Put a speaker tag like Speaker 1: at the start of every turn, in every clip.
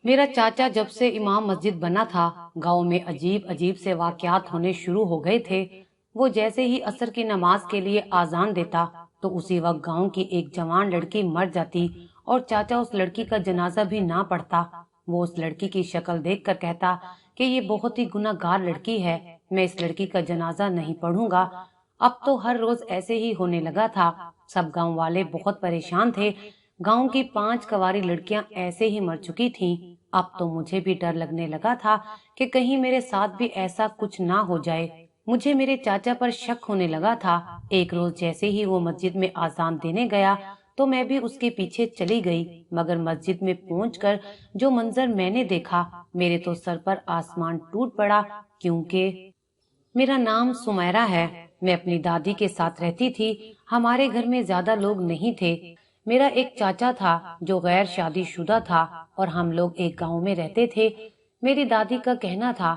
Speaker 1: मेरा चाचा जब से इमाम मस्जिद बना था, गांव में अजीब अजीब से वाकयात होने शुरू हो गए थे। वो जैसे ही असर की नमाज के लिए आजान देता, तो उसी वक्त गांव की एक जवान लड़की मर जाती और चाचा उस लड़की का जनाजा भी ना पढ़ता। वो उस लड़की की शक्ल देखकर कहता कि ये बहुत ही गुनाहगार लड़की है, मैं इस लड़की का जनाजा नहीं पढ़ूंगा। अब तो हर रोज ऐसे ही होने लगा था। सब गांव वाले बहुत परेशान थे। गांव की 5 कवारी लड़कियां ऐसे ही मर चुकी थीं। अब तो मुझे भी डर लगने लगा था कि कहीं मेरे साथ भी ऐसा कुछ ना हो जाए। मुझे मेरे चाचा पर शक होने लगा था। एक रोज जैसे ही वो मस्जिद में आजान देने गया, तो मैं भी उसके पीछे चली गई। मगर मस्जिद में पहुंचकर जो मंजर मैंने देखा, मेरे तो सर पर आसमान टूट पड़ा। क्योंकि मेरा नाम सुमैरा है। मैं अपनी दादी के साथ रहती थी। हमारे घर में ज्यादा लोग नहीं थे। मेरा एक चाचा था जो गैर शादीशुदा था और हम लोग एक गांव में रहते थे। मेरी दादी का कहना था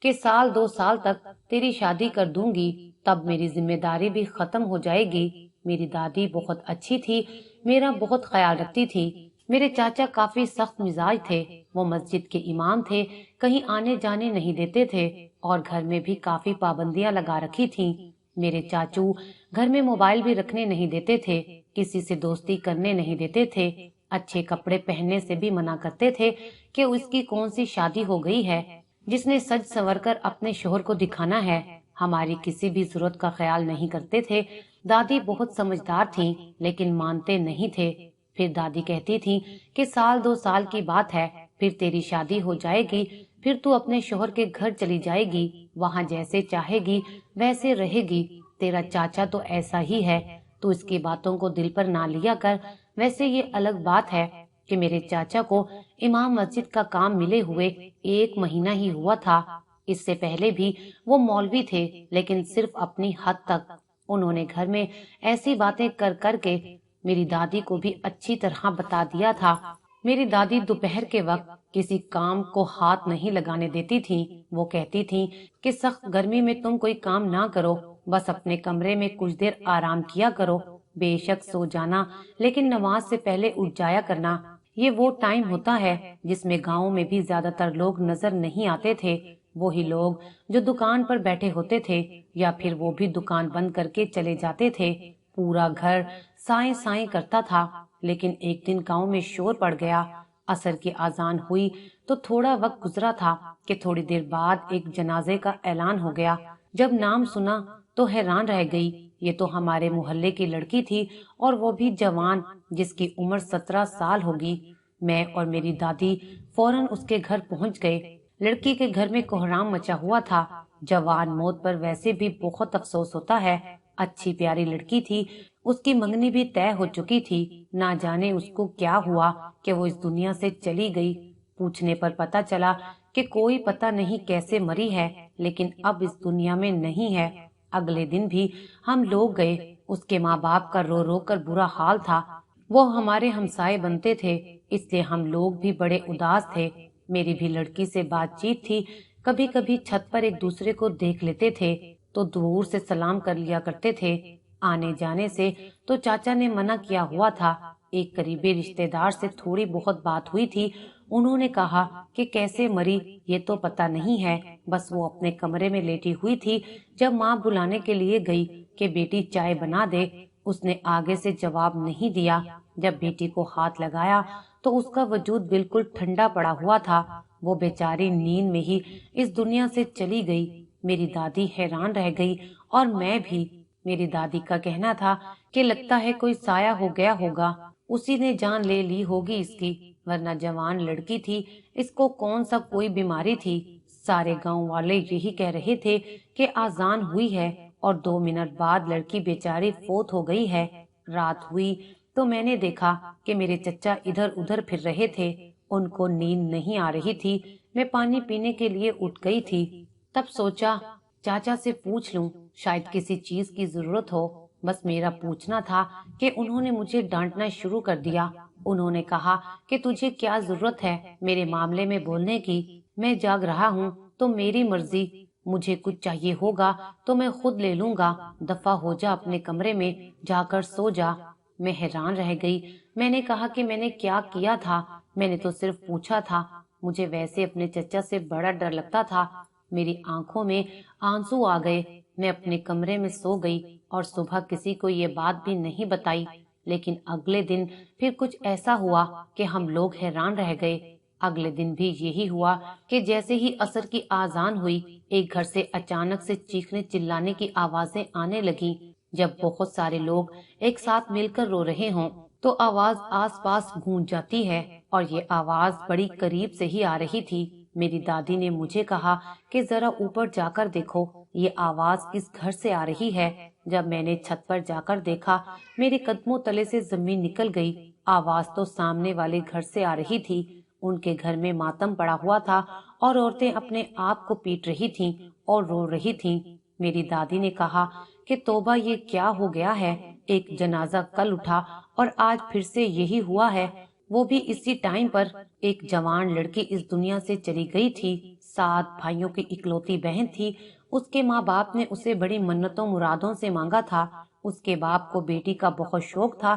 Speaker 1: कि साल 2 साल तक तेरी शादी कर दूंगी, तब मेरी जिम्मेदारी भी खत्म हो जाएगी। मेरी दादी बहुत अच्छी थी, मेरा बहुत ख्याल रखती थी। मेरे चाचा काफी सख्त मिजाज थे। वो मस्जिद के इमाम थे, कहीं आने जाने नहीं देते थे और घर में भी काफी पाबंदियां लगा रखी थीं। मेरे चाचू घर में मोबाइल भी रखने नहीं देते थे, किसी से दोस्ती करने नहीं देते थे, अच्छे कपड़े पहनने से भी मना करते थे कि उसकी कौन सी शादी हो गई है जिसने सज संवर कर अपने शोहर को दिखाना है। हमारी किसी भी जरूरत का ख्याल नहीं करते थे। दादी बहुत समझदार थीं, लेकिन मानते नहीं थे। फिर दादी कहती थी कि साल 2 साल की बात है, फिर तेरी शादी हो जाएगी, फिर तू अपने शोहर के घर चली जाएगी, वहाँ जैसे चाहेगी वैसे रहेगी। तेरा चाचा तो ऐसा ही है, तू इसकी बातों को दिल पर ना लिया कर। वैसे ये अलग बात है कि मेरे चाचा को इमाम मस्जिद का काम मिले हुए 1 महीना ही हुआ था। इससे पहले भी वो मौलवी थे, लेकिन सिर्फ अपनी हद तक। उन्होंने घर में ऐसी बातें कर करके मेरी दादी को भी अच्छी तरह बता दिया था। मेरी दादी दोपहर के वक्त किसी काम को हाथ नहीं लगाने देती थी। वो कहती थी कि सख्त गर्मी में तुम कोई काम ना करो, बस अपने कमरे में कुछ देर आराम किया करो, बेशक सो जाना, लेकिन नमाज से पहले उठ जाया करना। ये वो टाइम होता है जिसमें गाँव में भी ज्यादातर लोग नजर नहीं आते थे। वही लोग जो दुकान पर बैठे होते थे, या फिर वो भी दुकान बंद करके चले जाते थे। पूरा घर साए साए करता था। लेकिन एक दिन गांव में शोर पड़ गया। असर की आजान हुई तो थोड़ा वक्त गुजरा था कि थोड़ी देर बाद एक जनाजे का ऐलान हो गया। जब नाम सुना तो हैरान रह गई। ये तो हमारे मोहल्ले की लड़की थी, और वो भी जवान, जिसकी उम्र 17 साल होगी। मैं और मेरी दादी फौरन उसके घर पहुंच गए। लड़की के घर में कोहराम मचा हुआ था। जवान मौत पर वैसे भी बहुत अफसोस होता है। अच्छी प्यारी लड़की थी, उसकी मंगनी भी तय हो चुकी थी। ना जाने उसको क्या हुआ कि वो इस दुनिया से चली गई। पूछने पर पता चला कि कोई पता नहीं कैसे मरी है, लेकिन अब इस दुनिया में नहीं है। अगले दिन भी हम लोग गए। उसके माँ बाप का रो रो कर बुरा हाल था। वो हमारे हमसाए बनते थे, इसलिए हम लोग भी बड़े उदास थे। मेरी भी लड़की से बातचीत थी। कभी कभी छत पर एक दूसरे को देख लेते थे तो दूर से सलाम कर लिया करते थे। आने जाने से तो चाचा ने मना किया हुआ था। एक करीबी रिश्तेदार से थोड़ी बहुत बात हुई थी। उन्होंने कहा कि कैसे मरी ये तो पता नहीं है, बस वो अपने कमरे में लेटी हुई थी। जब माँ बुलाने के लिए गई कि बेटी चाय बना दे, उसने आगे से जवाब नहीं दिया। जब बेटी को हाथ लगाया तो उसका वजूद बिल्कुल ठंडा पड़ा हुआ था। वो बेचारी नींद में ही इस दुनिया से चली गई। मेरी दादी हैरान रह गई और मैं भी। मेरी दादी का कहना था कि लगता है कोई साया हो गया होगा, उसी ने जान ले ली होगी इसकी, वरना जवान लड़की थी, इसको कौन सा कोई बीमारी थी। सारे गांव वाले यही कह रहे थे कि आजान हुई है और 2 मिनट बाद लड़की बेचारी फोत हो गई है। रात हुई तो मैंने देखा कि मेरे चचा इधर उधर फिर रहे थे। उनको नींद नहीं आ रही थी। मैं पानी पीने के लिए उठ गई थी। तब सोचा चाचा से पूछ लूं, शायद किसी चीज की जरूरत हो। बस मेरा पूछना था कि उन्होंने मुझे डांटना शुरू कर दिया। उन्होंने कहा कि तुझे क्या जरूरत है मेरे मामले में बोलने की, मैं जाग रहा हूँ तो मेरी मर्जी, मुझे कुछ चाहिए होगा तो मैं खुद ले लूंगा, दफा हो जा, अपने कमरे में जाकर सो जा। मैं हैरान रह गई। मैंने कहा कि मैंने क्या किया था, मैंने तो सिर्फ पूछा था। मुझे वैसे अपने चचा से बड़ा डर लगता था। मेरी आंखों में आंसू आ गए। मैं अपने कमरे में सो गई और सुबह किसी को ये बात भी नहीं बताई। लेकिन अगले दिन फिर कुछ ऐसा हुआ कि हम लोग हैरान रह गए। अगले दिन भी यही हुआ कि जैसे ही असर की आजान हुई, एक घर से अचानक से चीखने चिल्लाने की आवाजें आने लगी। जब बहुत सारे लोग एक साथ मिलकर रो रहे हों तो आवाज आसपास गूंज जाती है, और ये आवाज बड़ी करीब से ही आ रही थी। मेरी दादी ने मुझे कहा कि जरा ऊपर जाकर देखो, ये आवाज किस घर से आ रही है। जब मैंने छत पर जाकर देखा, मेरे कदमों तले से जमीन निकल गई। आवाज तो सामने वाले घर से आ रही थी। उनके घर में मातम पड़ा हुआ था और औरतें अपने आप को पीट रही थीं और रो रही थीं। मेरी दादी ने कहा कि तौबा, ये क्या हो गया है। एक जनाजा कल उठा और आज फिर से यही हुआ है, वो भी इसी टाइम पर। एक जवान लड़की इस दुनिया से चली गई थी। 7 भाइयों की इकलौती बहन थी। उसके माँ बाप ने उसे बड़ी मन्नतों मुरादों से मांगा था। उसके बाप को बेटी का बहुत शौक था।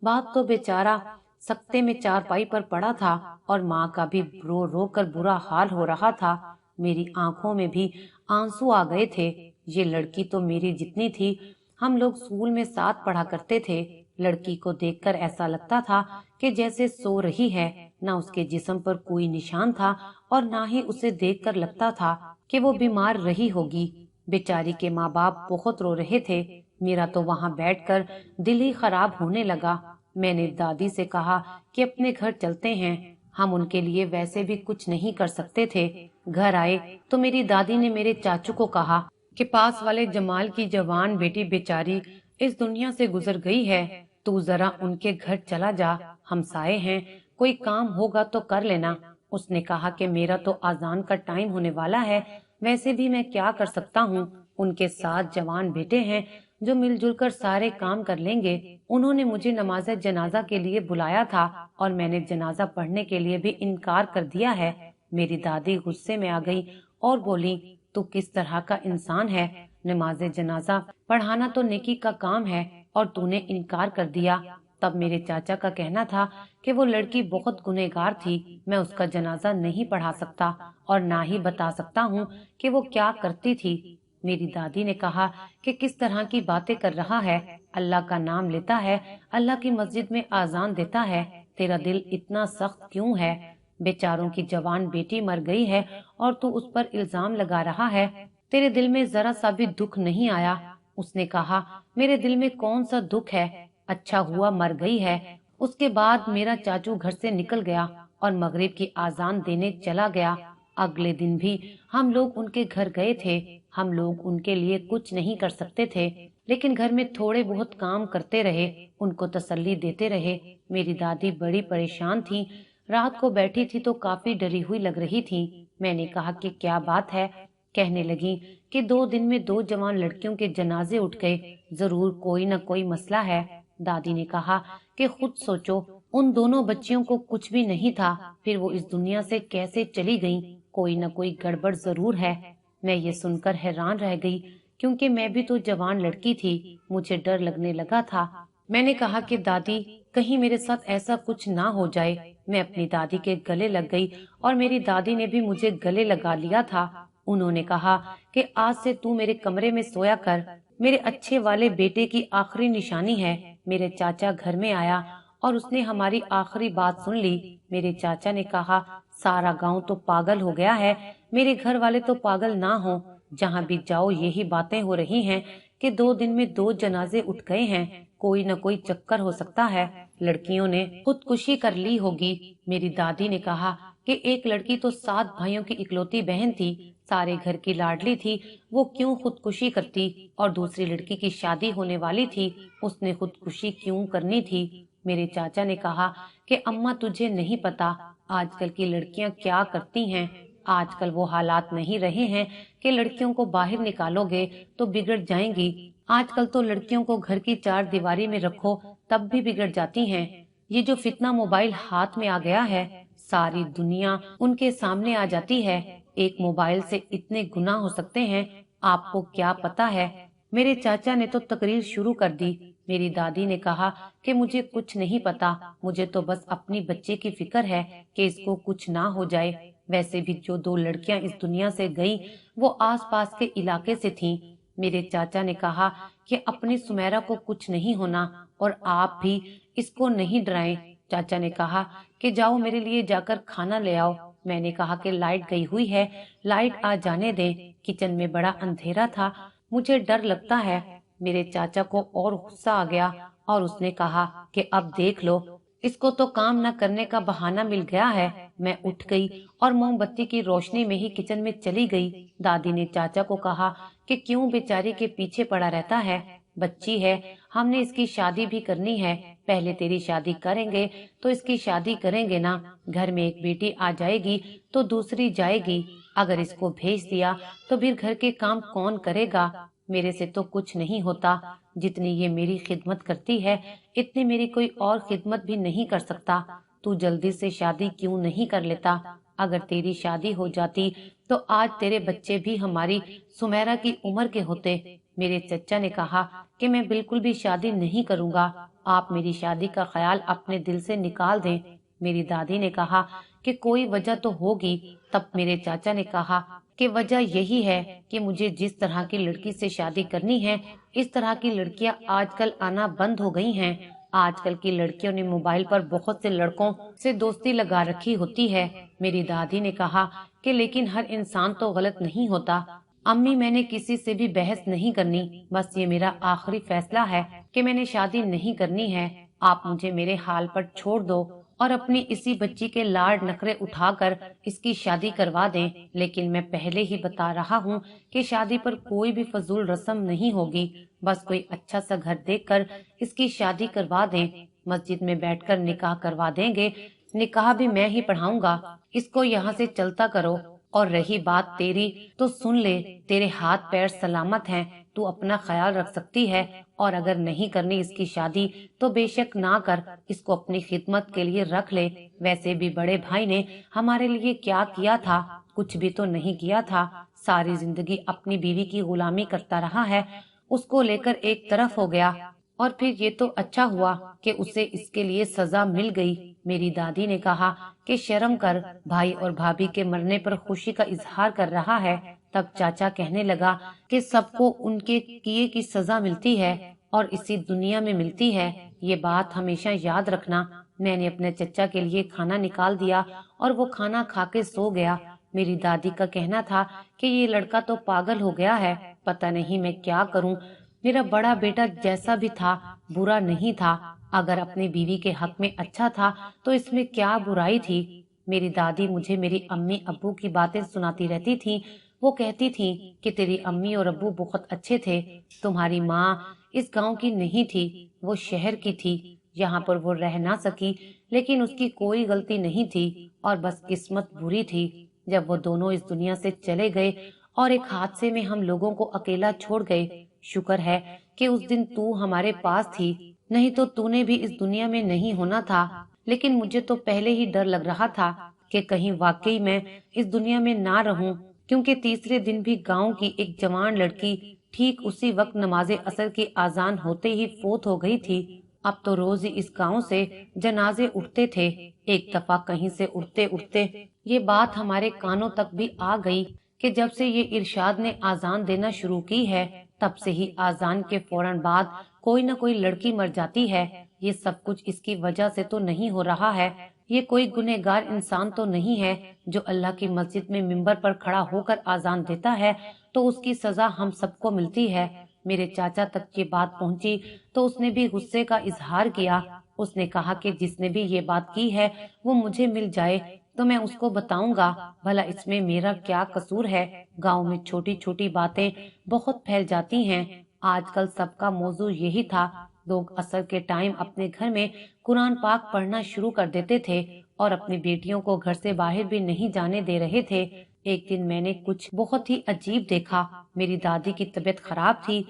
Speaker 1: बाप तो बेचारा सख्ते में चारपाई पर पड़ा था और माँ का भी रो रो कर बुरा हाल हो रहा था। मेरी आंखों में भी आंसू आ गए थे। ये लड़की तो मेरी जितनी थी। हम लोग स्कूल में साथ पढ़ा करते थे। लड़की को देखकर ऐसा लगता था कि जैसे सो रही है। न उसके जिस्म पर कोई निशान था और ना ही उसे देखकर लगता था कि वो बीमार रही होगी। बेचारी के माँ बाप बहुत रो रहे थे। मेरा तो वहाँ बैठकर दिल ही खराब होने लगा। मैंने दादी से कहा कि अपने घर चलते हैं, हम उनके लिए वैसे भी कुछ नहीं कर सकते थे। घर आए तो मेरी दादी ने मेरे चाचू को कहा कि पास वाले जमाल की जवान बेटी बेचारी इस दुनिया से गुजर गई है, तू जरा उनके घर चला जा, हमसाए हैं, कोई काम होगा तो कर लेना। उसने कहा कि मेरा तो आजान का टाइम होने वाला है, वैसे भी मैं क्या कर सकता हूँ। उनके 7 जवान बेटे हैं जो मिलजुल कर सारे काम कर लेंगे। उन्होंने मुझे नमाज जनाजा के लिए बुलाया था और मैंने जनाजा पढ़ने के लिए भी इनकार कर दिया है। मेरी दादी गुस्से में आ गई और बोली, तू किस तरह का इंसान है। नमाज जनाजा पढ़ाना तो नेकी का काम है और तूने इनकार कर दिया। तब मेरे चाचा का कहना था कि वो लड़की बहुत गुनहगार थी, मैं उसका जनाजा नहीं पढ़ा सकता और ना ही बता सकता हूँ कि वो क्या करती थी। मेरी दादी ने कहा कि किस तरह की बातें कर रहा है, अल्लाह का नाम लेता है, अल्लाह की मस्जिद में आजान देता है, तेरा दिल इतना सख्त क्यों है। बेचारों की जवान बेटी मर गई है और तू उस पर इल्जाम लगा रहा है। तेरे दिल में जरा सा भी दुख नहीं आया। उसने कहा, मेरे दिल में कौन सा दुख है, अच्छा हुआ मर गई है। उसके बाद मेरा चाचू घर से निकल गया और मगरिब की आजान देने चला गया। अगले दिन भी हम लोग उनके घर गए थे। हम लोग उनके लिए कुछ नहीं कर सकते थे, लेकिन घर में थोड़े बहुत काम करते रहे, उनको तसल्ली देते रहे। मेरी दादी बड़ी परेशान थी। रात को बैठी थी तो काफी डरी हुई लग रही थी। मैंने कहा कि क्या बात है। कहने लगी कि 2 दिन में 2 जवान लड़कियों के जनाजे उठ गए, जरूर कोई न कोई मसला है। दादी ने कहा कि खुद सोचो, उन दोनों बच्चियों को कुछ भी नहीं था, फिर वो इस दुनिया से कैसे चली गईं? कोई न कोई गड़बड़ जरूर है। मैं ये सुनकर हैरान रह गई, क्योंकि मैं भी तो जवान लड़की थी। मुझे डर लगने लगा था। मैंने कहा कि दादी, कहीं मेरे साथ ऐसा कुछ ना हो जाए। मैं अपनी दादी के गले लग गई और मेरी दादी ने भी मुझे गले लगा लिया था। उन्होंने कहा कि आज से तू मेरे कमरे में सोया कर, मेरे अच्छे वाले बेटे की आखिरी निशानी है। मेरे चाचा घर में आया और उसने हमारी आखिरी बात सुन ली। मेरे चाचा ने कहा, सारा गांव तो पागल हो गया है, मेरे घर वाले तो पागल ना हो। जहाँ भी जाओ यही बातें हो रही हैं कि 2 दिन में 2 जनाजे उठ गए हैं, कोई न कोई चक्कर हो सकता है, लड़कियों ने खुदकुशी कर ली होगी। मेरी दादी ने कहा कि एक लड़की तो 7 भाइयों की इकलौती बहन थी, सारे घर की लाडली थी, वो क्यों खुदकुशी करती। और दूसरी लड़की की शादी होने वाली थी, उसने खुदकुशी क्यों करनी थी। मेरे चाचा ने कहा कि अम्मा, तुझे नहीं पता आजकल की लड़कियां क्या करती हैं। आजकल वो हालात नहीं रहे हैं कि लड़कियों को बाहर निकालोगे तो बिगड़ जाएंगी। आजकल तो लड़कियों को घर की 4 दीवारी में रखो तब भी बिगड़ जाती हैं। ये जो फितना मोबाइल हाथ में आ गया है, सारी दुनिया उनके सामने आ जाती है। एक मोबाइल से इतने गुनाह हो सकते हैं, आपको क्या पता है। मेरे चाचा ने तो तकरीर शुरू कर दी। मेरी दादी ने कहा कि मुझे कुछ नहीं पता, मुझे तो बस अपनी बच्चे की फिक्र है कि इसको कुछ ना हो जाए। वैसे भी जो 2 लड़कियां इस दुनिया से गईं वो आस पास के इलाके से थीं। मेरे चाचा ने कहा कि अपनी सुमेरा को कुछ नहीं होना और आप भी इसको नहीं डराएं। चाचा ने कहा कि जाओ मेरे लिए जाकर खाना ले आओ। मैंने कहा कि लाइट गई हुई है, लाइट आ जाने दें। किचन में बड़ा अंधेरा था, मुझे डर लगता है। मेरे चाचा को और गुस्सा आ गया और उसने कहा कि अब देख लो, इसको तो काम न करने का बहाना मिल गया है। मैं उठ गई और मोमबत्ती की रोशनी में ही किचन में चली गई। दादी ने चाचा को कहा कि क्यों बेचारी के पीछे पड़ा रहता है, बच्ची है, हमने इसकी शादी भी करनी है। पहले तेरी शादी करेंगे तो इसकी शादी करेंगे ना। घर में एक बेटी आ जाएगी तो दूसरी जाएगी। अगर इसको भेज दिया तो फिर घर के काम कौन करेगा। मेरे से तो कुछ नहीं होता। जितनी ये मेरी खिदमत करती है इतनी मेरी कोई और खिदमत भी नहीं कर सकता। तू जल्दी से शादी क्यों नहीं कर लेता। अगर तेरी शादी हो जाती तो आज तेरे बच्चे भी हमारी सुमेरा की उम्र के होते। मेरे चचा ने कहा कि मैं बिल्कुल भी शादी नहीं करूंगा, आप मेरी शादी का ख्याल अपने दिल से निकाल दें। मेरी दादी ने कहा कि कोई वजह तो होगी। तब मेरे चाचा ने कहा कि वजह यही है कि मुझे जिस तरह की लड़की से शादी करनी है, इस तरह की लड़कियां आजकल आना बंद हो गई हैं। आजकल की लड़कियों ने मोबाइल पर बहुत से लड़कों से दोस्ती लगा रखी होती है। मेरी दादी ने कहा कि लेकिन हर इंसान तो गलत नहीं होता। अम्मी, मैंने किसी से भी बहस नहीं करनी, बस ये मेरा आखिरी फैसला है कि मैंने शादी नहीं करनी है। आप मुझे मेरे हाल पर छोड़ दो और अपनी इसी बच्ची के लाड नखरे उठाकर इसकी शादी करवा दें। लेकिन मैं पहले ही बता रहा हूँ कि शादी पर कोई भी फजूल रस्म नहीं होगी। बस कोई अच्छा सा घर देखकर इसकी शादी करवा दें। मस्जिद में बैठकर निकाह करवा देंगे। निकाह भी मैं ही पढ़ाऊंगा। इसको यहाँ से चलता करो। और रही बात तेरी, तो सुन ले, तेरे हाथ पैर सलामत हैं, तू अपना ख्याल रख सकती है। और अगर नहीं करनी इसकी शादी तो बेशक ना कर, इसको अपनी खिदमत के लिए रख ले। वैसे भी बड़े भाई ने हमारे लिए क्या किया था, कुछ भी तो नहीं किया था। सारी जिंदगी अपनी बीवी की गुलामी करता रहा है, उसको लेकर एक तरफ हो गया। और फिर ये तो अच्छा हुआ कि उसे इसके लिए सजा मिल गई। मेरी दादी ने कहा कि शर्म कर, भाई और भाभी के मरने पर खुशी का इजहार कर रहा है। तब चाचा कहने लगा कि सबको उनके किए की सजा मिलती है और इसी दुनिया में मिलती है, ये बात हमेशा याद रखना। मैंने अपने चचा के लिए खाना निकाल दिया और वो खाना खा के सो गया। मेरी दादी का कहना था कि ये लड़का तो पागल हो गया है, पता नहीं मैं क्या करूं। मेरा बड़ा बेटा जैसा भी था बुरा नहीं था। अगर अपनी बीवी के हक में अच्छा था तो इसमें क्या बुराई थी। मेरी दादी मुझे मेरी अम्मी अब्बू की बातें सुनाती रहती थी। वो कहती थी कि तेरी अम्मी और अब्बू बहुत अच्छे थे। तुम्हारी माँ इस गांव की नहीं थी, वो शहर की थी। यहाँ पर वो रह ना सकी, लेकिन उसकी कोई गलती नहीं थी और बस किस्मत बुरी थी। जब वो दोनों इस दुनिया से चले गए और एक हादसे में हम लोगों को अकेला छोड़ गए। शुक्र है कि उस दिन तू हमारे पास थी, नहीं तो तूने भी इस दुनिया में नहीं होना था। लेकिन मुझे तो पहले ही डर लग रहा था कि कहीं वाकई मैं इस दुनिया में ना रहूं, क्योंकि तीसरे दिन भी गांव की एक जवान लड़की ठीक उसी वक्त नमाजे असर की आजान होते ही फोत हो गई थी। अब तो रोज ही इस गांव से जनाजे उठते थे। एक दफा कहीं से उठते उठते ये बात हमारे कानों तक भी आ गई कि जब से ये इरशाद ने आजान देना शुरू की है, तब से ही आजान के फौरन बाद कोई न कोई लड़की मर जाती है। ये सब कुछ इसकी वजह से तो नहीं हो रहा है। ये कोई गुनहगार इंसान तो नहीं है जो अल्लाह की मस्जिद में मिंबर पर खड़ा होकर आजान देता है तो उसकी सजा हम सबको मिलती है। मेरे चाचा तक ये बात पहुंची तो उसने भी गुस्से का इजहार किया। उसने कहा कि जिसने भी ये बात की है वो मुझे मिल जाए तो मैं उसको बताऊंगा, भला इसमें मेरा क्या कसूर है। गांव में छोटी छोटी बातें बहुत फैल जाती हैं। आजकल सबका मौजू यही था। लोग असर के टाइम अपने घर में कुरान पाक पढ़ना शुरू कर देते थे और अपनी बेटियों को घर से बाहर भी नहीं जाने दे रहे थे। एक दिन मैंने कुछ बहुत ही अजीब देखा। मेरी दादी की तबीयत खराब थी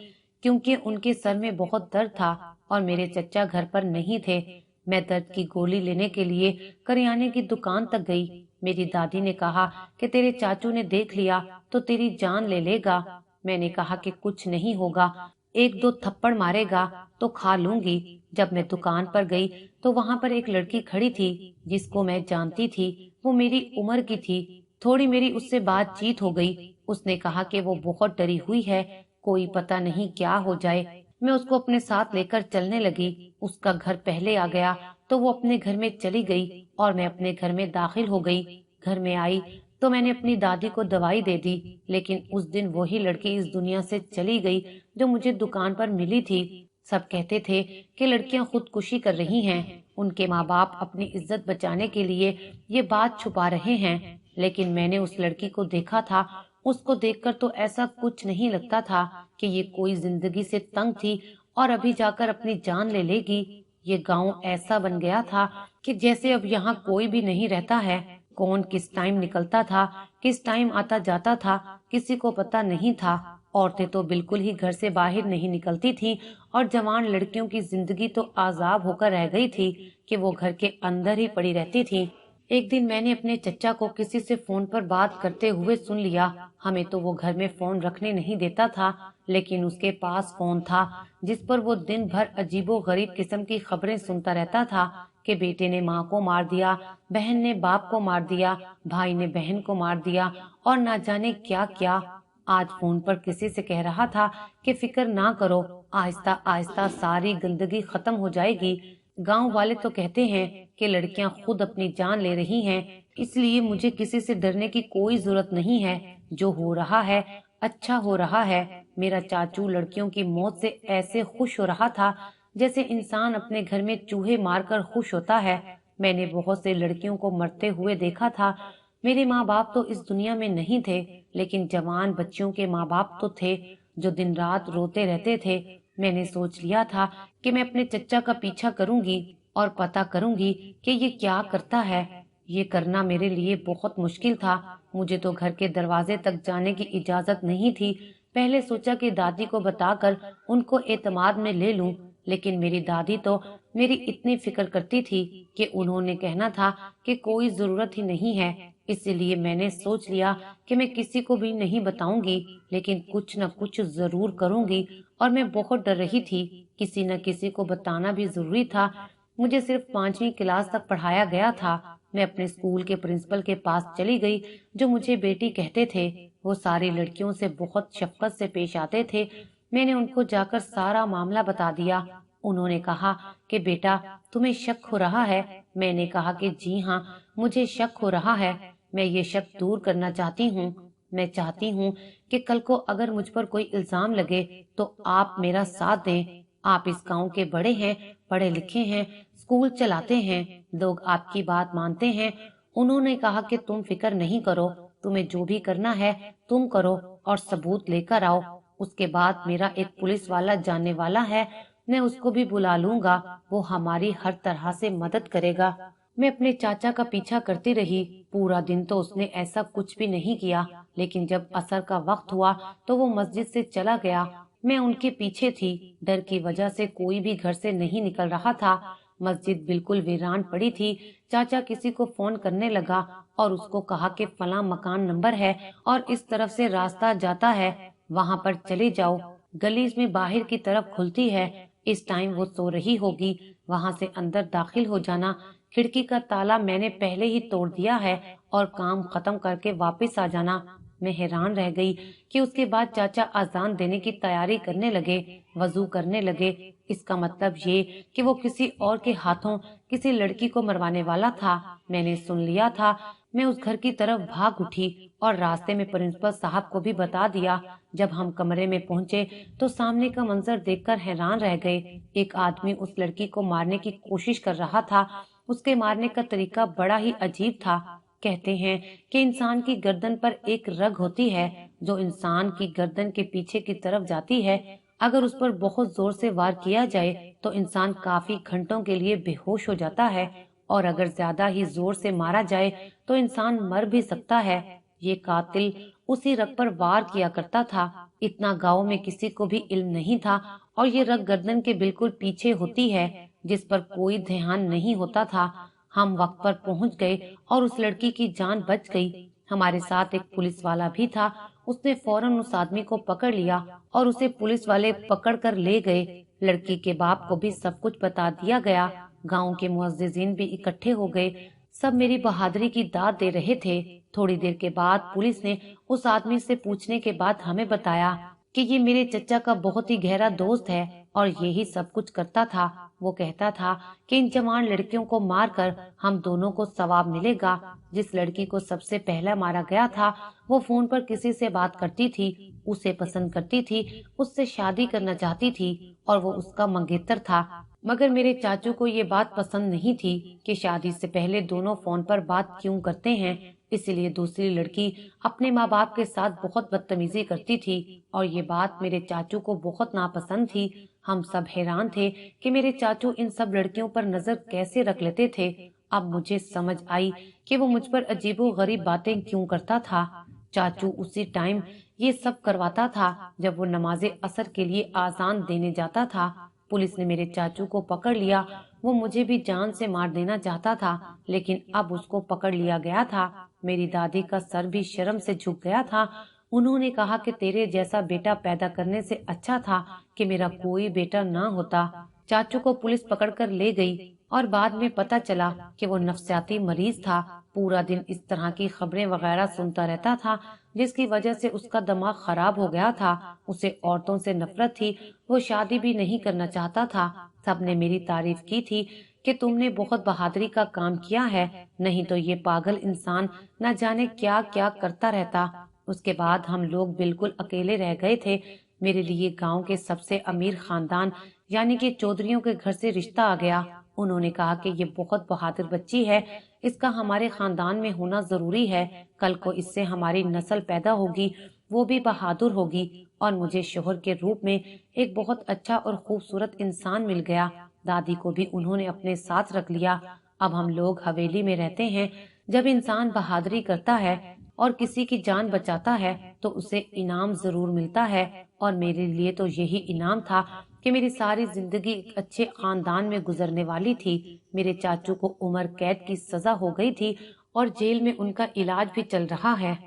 Speaker 1: क्योंकि उनके सर में बहुत दर्द था और मेरे चचा घर पर नहीं थे। मैं दर्द की गोली लेने के लिए करियाने की दुकान तक गई। मेरी दादी ने कहा कि तेरे चाचू ने देख लिया तो तेरी जान ले लेगा। मैंने कहा कि कुछ नहीं होगा, एक दो थप्पड़ मारेगा तो खा लूंगी। जब मैं दुकान पर गई तो वहाँ पर एक लड़की खड़ी थी जिसको मैं जानती थी। वो मेरी उम्र की थी। थोड़ी मेरी उससे बातचीत हो गई। उसने कहा कि वो बहुत डरी हुई है, कोई पता नहीं क्या हो जाए। मैं उसको अपने साथ लेकर चलने लगी। उसका घर पहले आ गया तो वो अपने घर में चली गई और मैं अपने घर में दाखिल हो गई। घर में आई तो मैंने अपनी दादी को दवाई दे दी, लेकिन उस दिन वही लड़की इस दुनिया से चली गई जो मुझे दुकान पर मिली थी। सब कहते थे कि लड़कियां खुदकुशी कर रही हैं, उनके माँ बाप अपनी इज्जत बचाने के लिए ये बात छुपा रहे हैं, लेकिन मैंने उस लड़की को देखा था। उसको देखकर तो ऐसा कुछ नहीं लगता था कि ये कोई जिंदगी से तंग थी और अभी जाकर अपनी जान ले लेगी। ये गांव ऐसा बन गया था कि जैसे अब यहाँ कोई भी नहीं रहता है। कौन किस टाइम निकलता था, किस टाइम आता जाता था, किसी को पता नहीं था। औरतें तो बिल्कुल ही घर से बाहर नहीं निकलती थी और जवान लड़कियों की जिंदगी तो आजाब होकर रह गई थी कि वो घर के अंदर ही पड़ी रहती थी। एक दिन मैंने अपने चचा को किसी से फोन पर बात करते हुए सुन लिया। हमें तो वो घर में फोन रखने नहीं देता था, लेकिन उसके पास फोन था जिस पर वो दिन भर अजीबो गरीब किस्म की खबरें सुनता रहता था कि बेटे ने माँ को मार दिया, बहन ने बाप को मार दिया, भाई ने बहन को मार दिया और ना जाने क्या क्या। आज फोन पर किसी से कह रहा था कि फिक्र ना करो, आहिस्ता आहिस्ता सारी गंदगी खत्म हो जाएगी। गांव वाले तो कहते हैं कि लड़कियां खुद अपनी जान ले रही हैं, इसलिए मुझे किसी से डरने की कोई जरूरत नहीं है। जो हो रहा है अच्छा हो रहा है। मेरा चाचू लड़कियों की मौत से ऐसे खुश हो रहा था जैसे इंसान अपने घर में चूहे मारकर खुश होता है। मैंने बहुत से लड़कियों को मरते हुए देखा था। मेरे माँ बाप तो इस दुनिया में नहीं थे, लेकिन जवान बच्चियों के माँ बाप तो थे जो दिन रात रोते रहते थे। मैंने सोच लिया था कि मैं अपने चचा का पीछा करूंगी और पता करूंगी कि ये क्या करता है। ये करना मेरे लिए बहुत मुश्किल था। मुझे तो घर के दरवाजे तक जाने की इजाजत नहीं थी। पहले सोचा कि दादी को बताकर उनको एतमाद में ले लूं, लेकिन मेरी दादी तो मेरी इतनी फिक्र करती थी कि उन्होंने कहना था कि कोई जरूरत ही नहीं है। इसलिए मैंने सोच लिया कि मैं किसी को भी नहीं बताऊंगी, लेकिन कुछ न कुछ जरूर करूंगी। और मैं बहुत डर रही थी, किसी न किसी को बताना भी जरूरी था। मुझे सिर्फ 5वीं क्लास तक पढ़ाया गया था। मैं अपने स्कूल के प्रिंसिपल के पास चली गई, जो मुझे बेटी कहते थे। वो सारी लड़कियों से बहुत शफकत से पेश आते थे। मैंने उनको जाकर सारा मामला बता दिया। उन्होंने कहा कि बेटा, तुम्हें शक हो रहा है। मैंने कहा कि जी हाँ, मुझे शक हो रहा है। मैं ये शक दूर करना चाहती हूँ। मैं चाहती हूँ कि कल को अगर मुझ पर कोई इल्जाम लगे तो आप मेरा साथ दें। आप इस गांव के बड़े हैं, पढ़े लिखे हैं, स्कूल चलाते हैं, लोग आपकी बात मानते हैं। उन्होंने कहा कि तुम फिक्र नहीं करो, तुम्हें जो भी करना है तुम करो और सबूत लेकर आओ। उसके बाद मेरा एक पुलिस वाला जानने वाला है, मैं उसको भी बुला लूंगा। वो हमारी हर तरह से मदद करेगा। मैं अपने चाचा का पीछा करती रही। पूरा दिन तो उसने ऐसा कुछ भी नहीं किया, लेकिन जब असर का वक्त हुआ तो वो मस्जिद से चला गया। मैं उनके पीछे थी। डर की वजह से कोई भी घर से नहीं निकल रहा था। मस्जिद बिल्कुल वीरान पड़ी थी। चाचा किसी को फोन करने लगा और उसको कहा कि फलां मकान नंबर है और इस तरफ से रास्ता जाता है, वहां पर चले जाओ। गली में बाहर की तरफ खुलती है। इस टाइम वो सो रही होगी, वहां से अंदर दाखिल हो जाना। खिड़की का ताला मैंने पहले ही तोड़ दिया है और काम खत्म करके वापस आ जाना। मैं हैरान रह गई कि उसके बाद चाचा अजान देने की तैयारी करने लगे, वजू करने लगे। इसका मतलब ये कि वो किसी और के हाथों किसी लड़की को मरवाने वाला था। मैंने सुन लिया था। मैं उस घर की तरफ भाग उठी और रास्ते में प्रिंसिपल साहब को भी बता दिया। जब हम कमरे में पहुंचे तो सामने का मंजर देखकर हैरान रह गए। एक आदमी उस लड़की को मारने की कोशिश कर रहा था। उसके मारने का तरीका बड़ा ही अजीब था। कहते हैं कि इंसान की गर्दन पर एक रग होती है जो इंसान की गर्दन के पीछे की तरफ जाती है। अगर उस पर बहुत जोर से वार किया जाए तो इंसान काफी घंटों के लिए बेहोश हो जाता है, और अगर ज्यादा ही जोर से मारा जाए तो इंसान मर भी सकता है। ये कातिल उसी रग पर वार किया करता था। इतना गांव में किसी को भी इल्म नहीं था, और ये रग गर्दन के बिल्कुल पीछे होती है, जिस पर कोई ध्यान नहीं होता था। हम वक्त पर पहुंच गए और उस लड़की की जान बच गई। हमारे साथ एक पुलिस वाला भी था। उसने फौरन उस आदमी को पकड़ लिया और उसे पुलिस वाले पकड़ कर ले गए। लड़की के बाप को भी सब कुछ बता दिया गया। गांव के मुअज्जिजीन भी इकट्ठे हो गए। सब मेरी बहादुरी की दाद दे रहे थे। थोड़ी देर के बाद पुलिस ने उस आदमी से पूछने के बाद हमें बताया कि ये मेरे चचा का बहुत ही गहरा दोस्त है और यही सब कुछ करता था। वो कहता था कि इन जवान लड़कियों को मारकर हम दोनों को सवाब मिलेगा। जिस लड़की को सबसे पहला मारा गया था वो फोन पर किसी से बात करती थी, उसे पसंद करती थी, उससे शादी करना चाहती थी और वो उसका मंगेतर था। मगर मेरे चाचू को ये बात पसंद नहीं थी कि शादी से पहले दोनों फोन पर बात क्यों करते हैं, इसलिए दूसरी लड़की अपने माँ बाप के साथ बहुत बदतमीजी करती थी और ये बात मेरे चाचू को बहुत नापसंद थी। हम सब हैरान थे कि मेरे चाचू इन सब लड़कियों पर नजर कैसे रख लेते थे। अब मुझे समझ आई कि वो मुझ पर अजीबो गरीब बातें क्यों करता था। चाचू उसी टाइम ये सब करवाता था जब वो नमाजे असर के लिए आजान देने जाता था। पुलिस ने मेरे चाचू को पकड़ लिया। वो मुझे भी जान से मार देना चाहता था, लेकिन अब उसको पकड़ लिया गया था। मेरी दादी का सर भी शर्म से झुक गया था। उन्होंने कहा कि तेरे जैसा बेटा पैदा करने से अच्छा था कि मेरा कोई बेटा ना होता। चाचू को पुलिस पकड़कर ले गई और बाद में पता चला कि वो नफ्सियाती मरीज था। पूरा दिन इस तरह की खबरें वगैरह सुनता रहता था, जिसकी वजह से उसका दिमाग खराब हो गया था। उसे औरतों से नफरत थी, वो शादी भी नहीं करना चाहता था। सबने मेरी तारीफ की थी कि तुमने बहुत बहादुरी का काम किया है, नहीं तो ये पागल इंसान न जाने क्या क्या करता रहता। उसके बाद हम लोग बिल्कुल अकेले रह गए थे। मेरे लिए गांव के सबसे अमीर खानदान यानी कि चौधरियों के घर से रिश्ता आ गया। उन्होंने कहा कि ये बहुत बहादुर बच्ची है, इसका हमारे खानदान में होना जरूरी है। कल को इससे हमारी नस्ल पैदा होगी, वो भी बहादुर होगी। और मुझे शोहर के रूप में एक बहुत अच्छा और खूबसूरत इंसान मिल गया। दादी को भी उन्होंने अपने साथ रख लिया। अब हम लोग हवेली में रहते हैं। जब इंसान बहादुरी करता है और किसी की जान बचाता है तो उसे इनाम जरूर मिलता है, और मेरे लिए तो यही इनाम था कि मेरी सारी जिंदगी एक अच्छे खानदान में गुजरने वाली थी। मेरे चाचू को उम्र कैद की सजा हो गई थी और जेल में उनका इलाज भी चल रहा है।